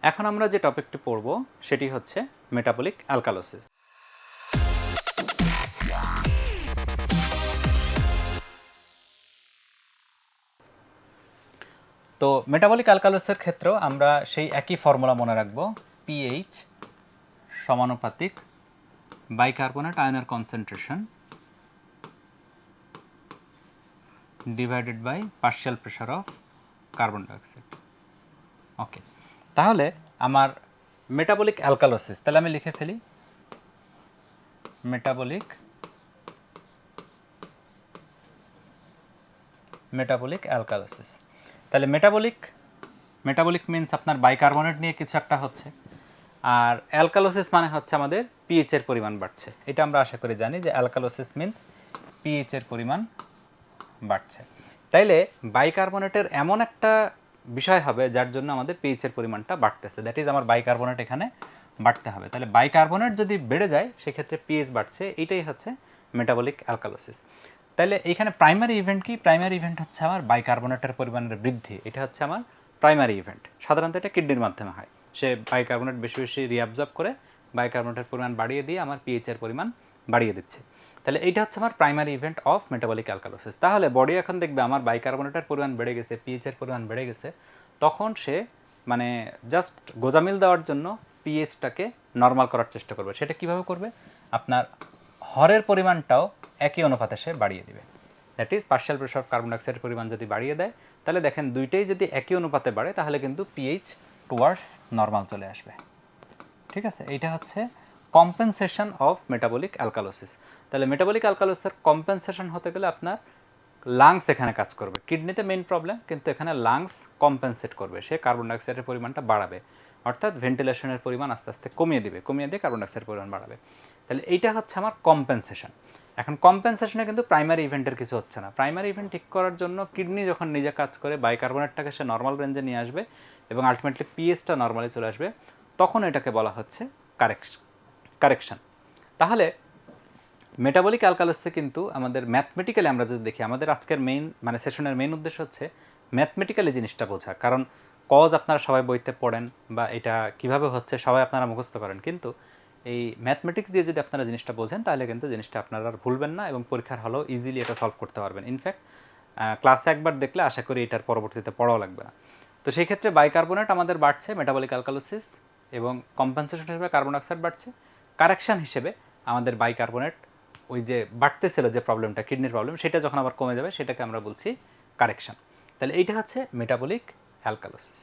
এখন আমরা যে টপিকটি পড়ব সেটি হচ্ছে মেটাবলিক অ্যালকালোসিস। তো মেটাবলিক অ্যালকালোসিসের ক্ষেত্রেও আমরা সেই একই ফর্মুলা মনে রাখব, পিএইচ সমানুপাতিক বাইকার্বনেট আয়নের concentration divided by partial pressure of carbon dioxide. Okay, তাহলে আমার মেটাবলিক অ্যালকালোসিস, তাহলে আমি লিখে ফেলি মেটাবলিক অ্যালকালোসিস। তাহলে মেটাবলিক মিন্স আপনার বাইকার্বনেট নিয়ে কিছু একটা হচ্ছে, আর অ্যালকালোসিস মানে হচ্ছে আমাদের পিএইচ এর পরিমাণ বাড়ছে। এটা আমরা আশা করি জানি যে অ্যালকালোসিস মিন্স পিএইচ এর পরিমাণ বাড়ছে। তাইলে বাইকার্বনেটের এমন একটা বিষয় হবে যার জন্য আমাদের পিএইচ এর পরিমাণটা বাড়তেছে, দ্যাট ইজ আমার বাইকার্বনেট এখানে বাড়তে হবে। তাহলে বাইকার্বনেট যদি বেড়ে যায় সেক্ষেত্রে পিএইচ বাড়ছে, এটাই হচ্ছে মেটাবলিক অ্যালকালোসিস। তাহলে এইখানে প্রাইমারি ইভেন্ট কি? প্রাইমারি ইভেন্ট হচ্ছে আমার বাইকার্বনেটের পরিমাণের বৃদ্ধি, এটা হচ্ছে আমার প্রাইমারি ইভেন্ট। সাধারণত এটা কিডনির মাধ্যমে হয়, সে বাইকার্বনেট বেশি বেশি রিঅ্যাবজর্ব করে বাইকার্বনেটের পরিমাণ বাড়িয়ে দিয়ে আমার পিএইচ এর পরিমাণ বাড়িয়ে দিচ্ছে। তাহলে এইটা হচ্ছে আমার primary event of metabolic alkalosis. তাহলে বডি এখন দেখবে আমার বাইকার্বনেটের পরিমাণ বেড়ে গেছে, পিএইচ এর পরিমাণ বেড়ে গেছে, তখন সে মানে জাস্ট গোজামিল দেওয়ার জন্য পিএইচটাকে নর্মাল করার চেষ্টা করবে। সেটা কিভাবে করবে? আপনার হরের পরিমাণটাও একই অনুপাতে সে বাড়িয়ে দিবে, that is partial pressure of carbon ডাইঅক্সাইডের পরিমাণ যদি বাড়িয়ে দেয়, তাহলে দেখেন দুইটাই যদি একই অনুপাতে বাড়ে তাহলে কিন্তু পিএইচ টুয়ার্ডস নর্মাল চলে আসবে। ঠিক আছে, এইটা হচ্ছে কম্পেনসেশন অফ মেটাবলিক অ্যালকালোসিস। তাহলে মেটাবলিক অ্যালকালোসিসের কম্পেনসেশন হতে গেলে আপনার লাংস এখানে কাজ করবে। কিডনিতে মেইন প্রবলেম, কিন্তু এখানে লাংস কম্পেনসেট করবে, সে কার্বন ডাইঅক্সাইডের পরিমাণটা বাড়াবে, অর্থাৎ ভেন্টিলেশনের পরিমাণ আস্তে আস্তে কমিয়ে দিয়ে কার্বন ডাইঅক্সাইডের পরিমাণ বাড়াবে। তাহলে এইটা হচ্ছে আমার কম্পেনসেশন। এখন কম্পেনসেশনে কিন্তু প্রাইমারি ইভেন্টের কিছু হচ্ছে না। প্রাইমারি ইভেন্ট ঠিক করার জন্য কিডনি যখন নিজে কাজ করে বাইকার্বনেটটাকে সে নর্মাল রেঞ্জে নিয়ে আসবে এবং আলটিমেটলি পিএইচটা নর্মালি চলে আসবে, তখন এটাকে বলা হচ্ছে কারেকশন। তাহলে মেটাবলিক অ্যালকালোসিসে কিন্তু আমাদের ম্যাথমেটিক্যালি আমরা যদি দেখি, আমাদের আজকের মানে সেশনের মেইন উদ্দেশ্য হচ্ছে ম্যাথমেটিক্যালি জিনিসটা বোঝা। কারণ কজ আপনারা সবাই বইতে পড়েন বা এটা কিভাবে হচ্ছে সবাই আপনারা মুখস্থ করেন, কিন্তু এই ম্যাথমেটিক্স দিয়ে যদি আপনারা জিনিসটা বোঝেন তাহলে কিন্তু জিনিসটা আপনারা আর ভুলবেন না এবং পরীক্ষার হলেও ইজিলি এটা সলভ করতে পারবেন। ইনফ্যাক্ট ক্লাসে একবার দেখলে আশা করি এটার পরবর্তীতে পড়াও লাগবে না। তো সেই ক্ষেত্রে বাইকার্বনেট আমাদের বাড়ছে মেটাবলিক অ্যালকালোসিস, এবং কম্পেনসেশন হিসেবে কার্বন ডাইঅক্সাইড বাড়ছে। কারেকশন হিসেবে আমাদের বাইকার্বনেট ওই যে বাড়তেছিল যে প্রবলেমটা, কিডনির প্রবলেম, সেটা যখন আবার কমে যাবে সেটাকে আমরা বলছি কারেকশন। তাহলে এইটা হচ্ছে মেটাবলিক অ্যালকালোসিস।